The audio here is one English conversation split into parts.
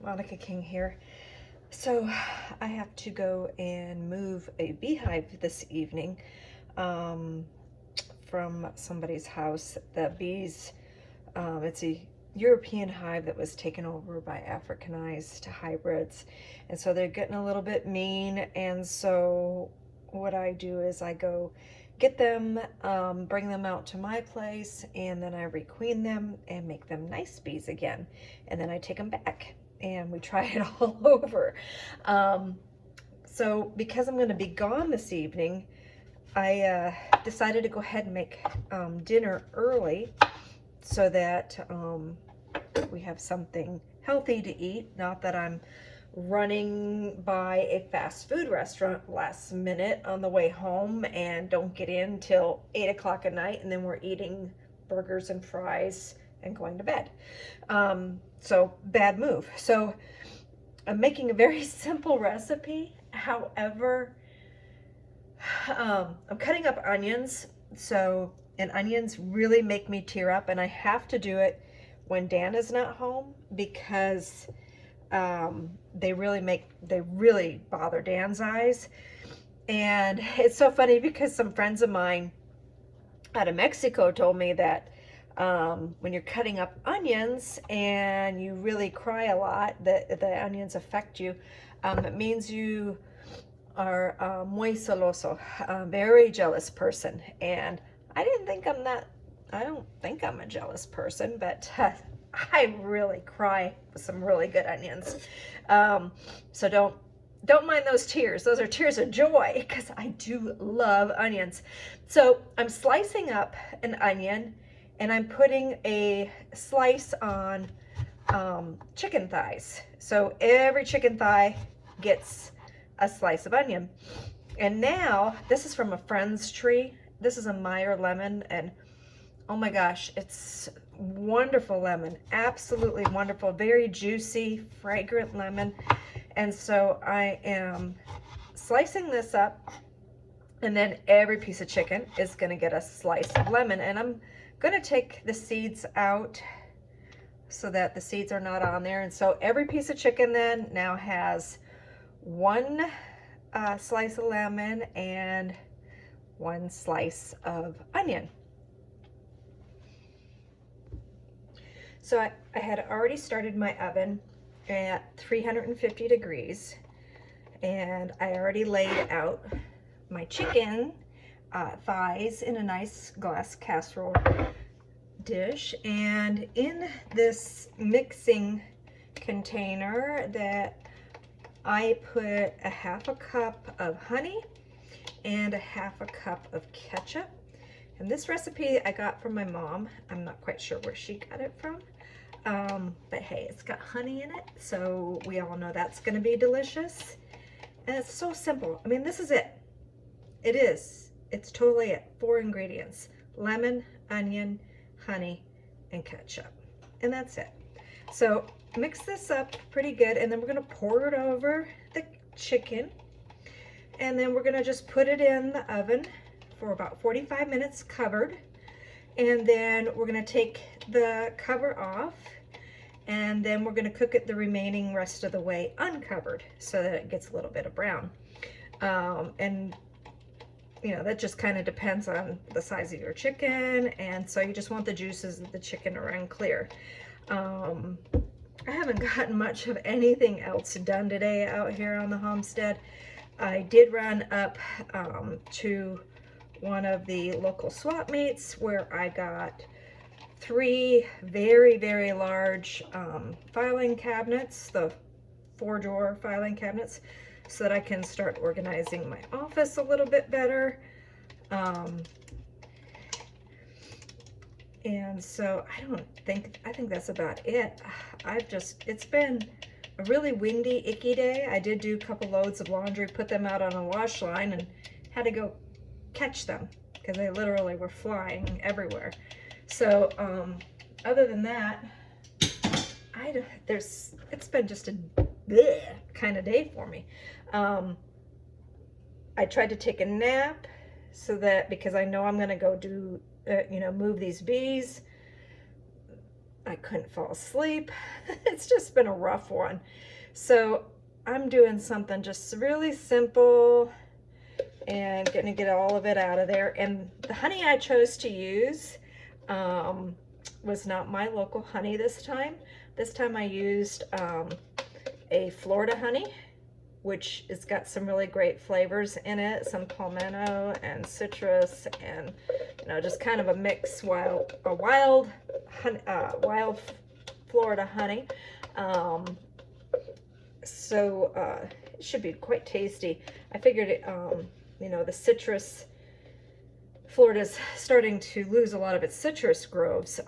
Monica King here. So I have to go and move a beehive this evening um, from somebody's house. The bees, it's a European hive that was taken over by Africanized hybrids. And so they're getting a little bit mean. And so what I do is I go get them, bring them out to my place, and then I requeen them and make them nice bees again. And then I take them back and we try it all over. Um, so because I'm going to be gone this evening, I decided to go ahead and make dinner early so that we have something healthy to eat. Not that I'm running by a fast food restaurant last minute on the way home and don't get in till 8 o'clock at night, and then we're eating burgers and fries and going to bed. So bad move. So I'm making a very simple recipe. However, I'm cutting up onions. And onions really make me tear up, and I have to do it when Dan is not home because they really bother Dan's eyes. And it's so funny because some friends of mine out of Mexico told me that when you're cutting up onions and you really cry a lot, that the onions affect you. It means you are muy celoso, a very jealous person. And I don't think I'm a jealous person, but I really cry with some really good onions. So don't mind those tears. Those are tears of joy because I do love onions. So I'm slicing up an onion and I'm putting a slice on chicken thighs. So every chicken thigh gets a slice of onion. And now this is from a friend's tree. This is a Meyer lemon, and oh my gosh, it's wonderful lemon, absolutely wonderful, very juicy, fragrant lemon. And so I am slicing this up, and then every piece of chicken is going to get a slice of lemon. And I'm going to take the seeds out so that the seeds are not on there. And so every piece of chicken then now has one slice of lemon and one slice of onion. So I had already started my oven at 350 degrees, and I already laid out my chicken thighs in a nice glass casserole dish. And in this mixing container that I put a half a cup of honey and a half a cup of ketchup. And this recipe I got from my mom. I'm not quite sure where she got it from. But hey, it's got honey in it, so we all know that's gonna be delicious. And it's so simple. I mean, this is it. It is. It's totally it. 4 ingredients: lemon, onion, honey, and ketchup. And that's it. So mix this up pretty good, and then we're gonna pour it over the chicken. And then we're gonna just put it in the oven for about 45 minutes covered. And then we're gonna take the cover off, and then we're gonna cook it the remaining rest of the way uncovered so that it gets a little bit of brown. And you know, that just kind of depends on the size of your chicken, and so you just want the juices of the chicken to run clear. I haven't gotten much of anything else done today out here on the homestead. I did run up to one of the local swap meets where I got 3 very, very large filing cabinets, the 4-drawer filing cabinets, so that I can start organizing my office a little bit better. And so I think that's about it. It's been a really windy, icky day. I did do a couple loads of laundry, put them out on a wash line, and had to go catch them because they literally were flying everywhere. So other than that, it's been just a bleh kind of day for me. I tried to take a nap so that, because I know I'm going to go do, move these bees. I couldn't fall asleep. It's just been a rough one. So I'm doing something just really simple and gonna get all of it out of there. And the honey I chose to use was not my local honey this time. This time I used a Florida honey, which has got some really great flavors in it, some palmetto and citrus, and just kind of a mix, wild Florida honey. So it should be quite tasty. I figured it, the citrus, Florida's starting to lose a lot of its citrus groves,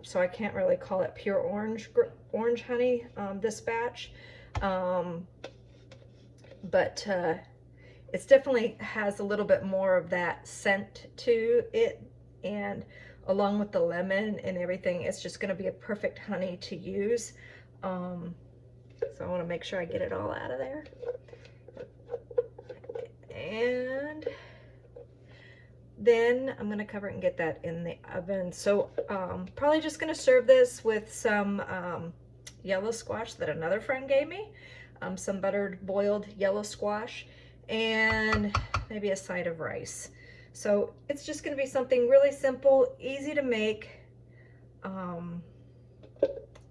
so I can't really call it pure orange honey, this batch. But it definitely has a little bit more of that scent to it, and along with the lemon and everything, it's just going to be a perfect honey to use. So I want to make sure I get it all out of there. And then I'm going to cover it and get that in the oven. So probably just going to serve this with some yellow squash that another friend gave me. Some buttered boiled yellow squash, and maybe a side of rice. So it's just going to be something really simple, easy to make, and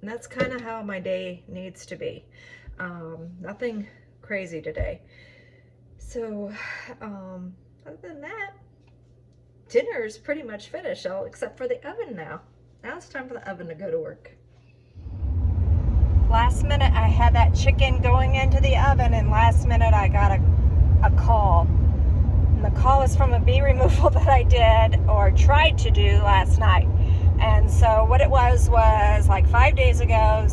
that's kind of how my day needs to be. Nothing crazy today. So other than that, dinner is pretty much finished, all except for the oven now. Now it's time for the oven to go to work. Last minute I had that chicken going into the oven, and last minute I got a call. And the call is from a bee removal that I did or tried to do last night. And so what it was like 5 days ago,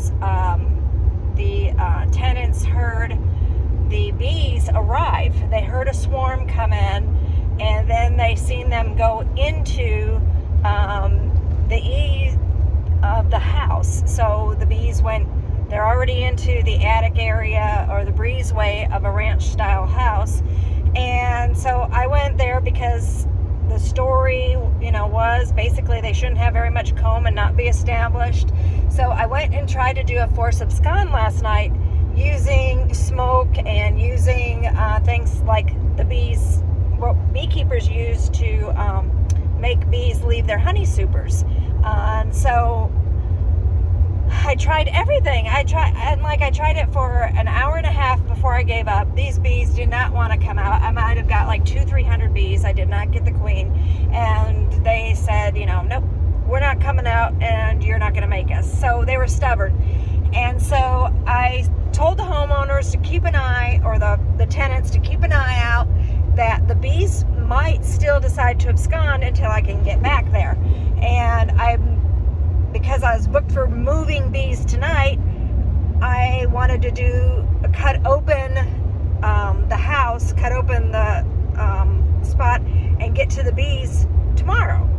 the tenants heard the bees arrive. They heard a swarm come in, and then they seen them go into the eaves of the house. So the bees they're already into the attic area or the breezeway of a ranch style house. And so I went there because the story, was basically they shouldn't have very much comb and not be established. So I went and tried to do a force abscond last night using smoke and using things like what beekeepers use to make bees leave their honey supers. And so I tried everything. I tried it for an hour and a half before I gave up. These bees did not want to come out. I might have got like 200-300 bees. I did not get the queen. And they said, nope, we're not coming out and you're not going to make us. So they were stubborn. And so I told the homeowners to keep an eye, or the tenants to keep an eye out, that the bees might still decide to abscond until I can get back there. And because I was booked for moving bees tonight, I wanted to cut open the house, cut open the spot, and get to the bees tomorrow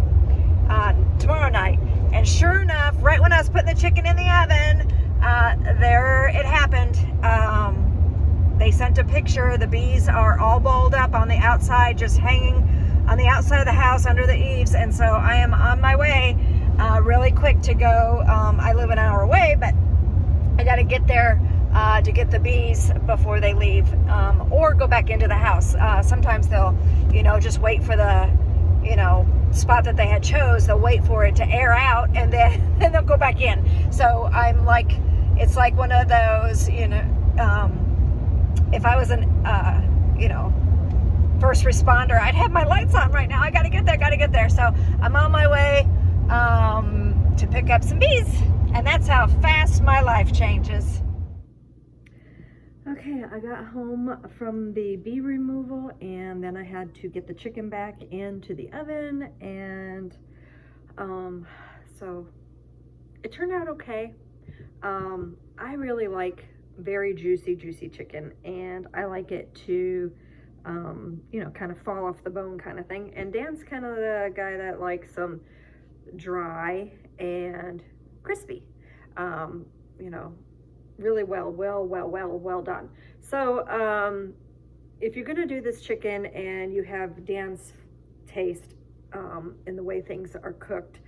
night. And sure enough, right when I was putting the chicken in the oven, there it happened. They sent a picture. The bees are all balled up on the outside, just hanging on the outside of the house under the eaves. And so I am on my way really quick to go. I live an hour away, but I got to get there to get the bees before they leave, or go back into the house. Sometimes they'll, just wait for the, spot that they had chose. They'll wait for it to air out, and then they'll go back in. So it's like one of those, if I was an, first responder, I'd have my lights on right now. I got to get there. So I'm on my way to pick up some bees, and that's how fast my life changes. Okay, I got home from the bee removal, and then I had to get the chicken back into the oven, and so it turned out okay. I really like very juicy chicken, and I like it to kind of fall off the bone kind of thing. And Dan's kind of the guy that likes some dry and crispy, really well done. So if you're gonna do this chicken and you have Dan's taste in the way things are cooked,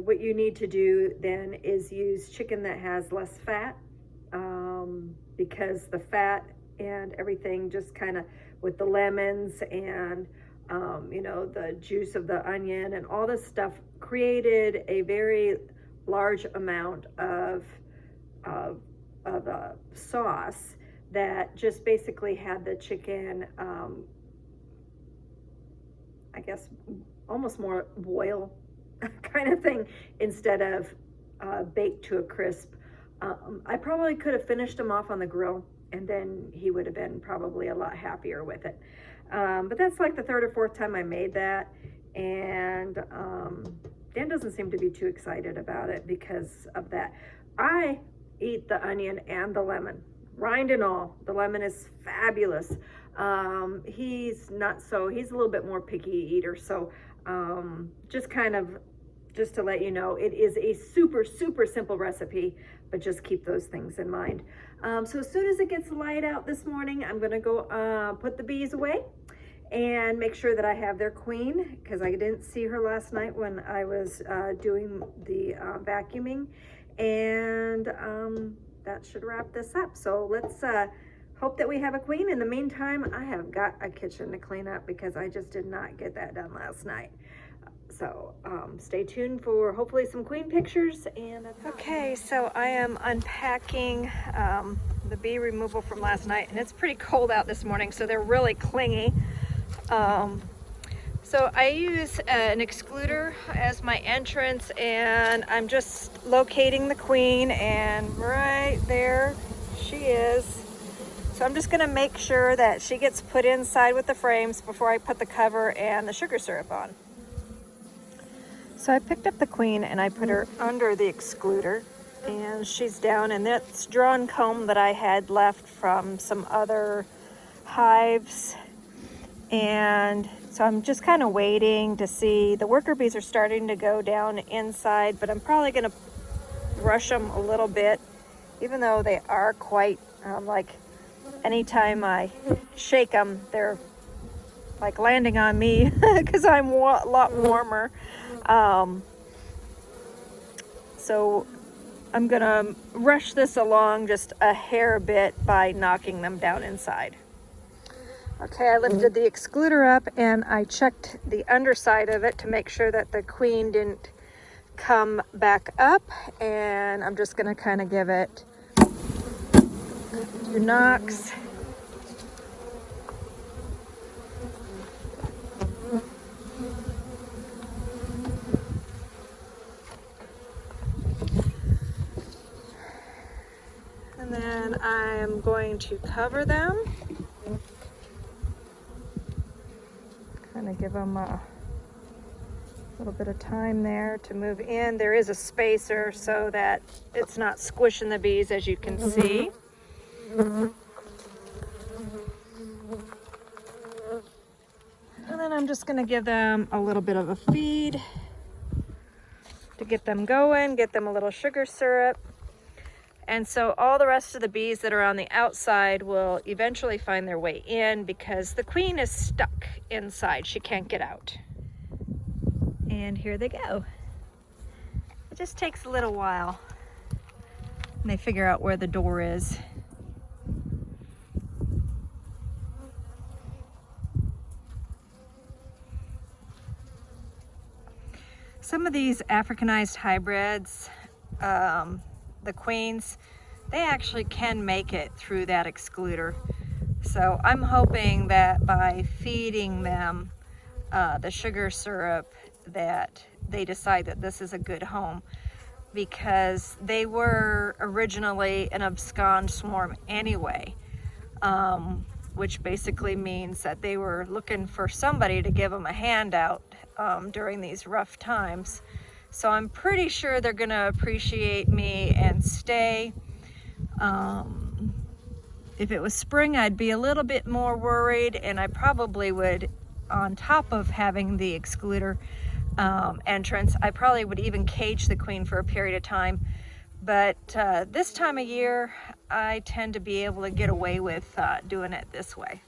What you need to do then is use chicken that has less fat, because the fat and everything just kind of with the lemons and you know, the juice of the onion and all this stuff created a very large amount of sauce that just basically had the chicken, I guess almost more boil kind of thing instead of baked to a crisp. I probably could have finished him off on the grill, and then he would have been probably a lot happier with it. But that's like the third or fourth time I made that, and Dan doesn't seem to be too excited about it because of that. I eat the onion and the lemon, rind and all. The lemon is fabulous. He's not so, he's a little bit more picky eater, so just to let you know, it is a super simple recipe, but just keep those things in mind. So as soon as it gets light out this morning, I'm gonna go put the bees away and make sure that I have their queen, because I didn't see her last night when I was doing the vacuuming, and that should wrap this up. So let's hope that we have a queen. In the meantime, I have got a kitchen to clean up because I just did not get that done last night. So stay tuned for hopefully some queen pictures. And Okay, so I am unpacking the bee removal from last night, and it's pretty cold out this morning, so they're really clingy. So I use an excluder as my entrance, and I'm just locating the queen, and right there she is. So I'm just gonna make sure that she gets put inside with the frames before I put the cover and the sugar syrup on. So I picked up the queen and I put her under the excluder, and she's down, and that's drawn comb that I had left from some other hives. And so I'm just kind of waiting to see. The worker bees are starting to go down inside, but I'm probably going to brush them a little bit, even though they are quite like, anytime I shake them, they're like landing on me because I'm a lot warmer. So I'm gonna rush this along just a hair bit by knocking them down inside. Okay, I lifted the excluder up and I checked the underside of it to make sure that the queen didn't come back up, and I'm just gonna kind of give it a few knocks. And then I'm going to cover them. Kind of give them a little bit of time there to move in. There is a spacer so that it's not squishing the bees, as you can see. And then I'm just going to give them a little bit of a feed to get them going, get them a little sugar syrup. And so all the rest of the bees that are on the outside will eventually find their way in, because the queen is stuck inside. She can't get out. And here they go. It just takes a little while, and they figure out where the door is. Some of these Africanized hybrids, the queens, they actually can make it through that excluder. So I'm hoping that by feeding them the sugar syrup that they decide that this is a good home, because they were originally an abscond swarm anyway, which basically means that they were looking for somebody to give them a handout during these rough times. So I'm pretty sure they're gonna appreciate me and stay. If it was spring, I'd be a little bit more worried, and I probably would, on top of having the excluder entrance, I probably would even cage the queen for a period of time. But this time of year, I tend to be able to get away with doing it this way.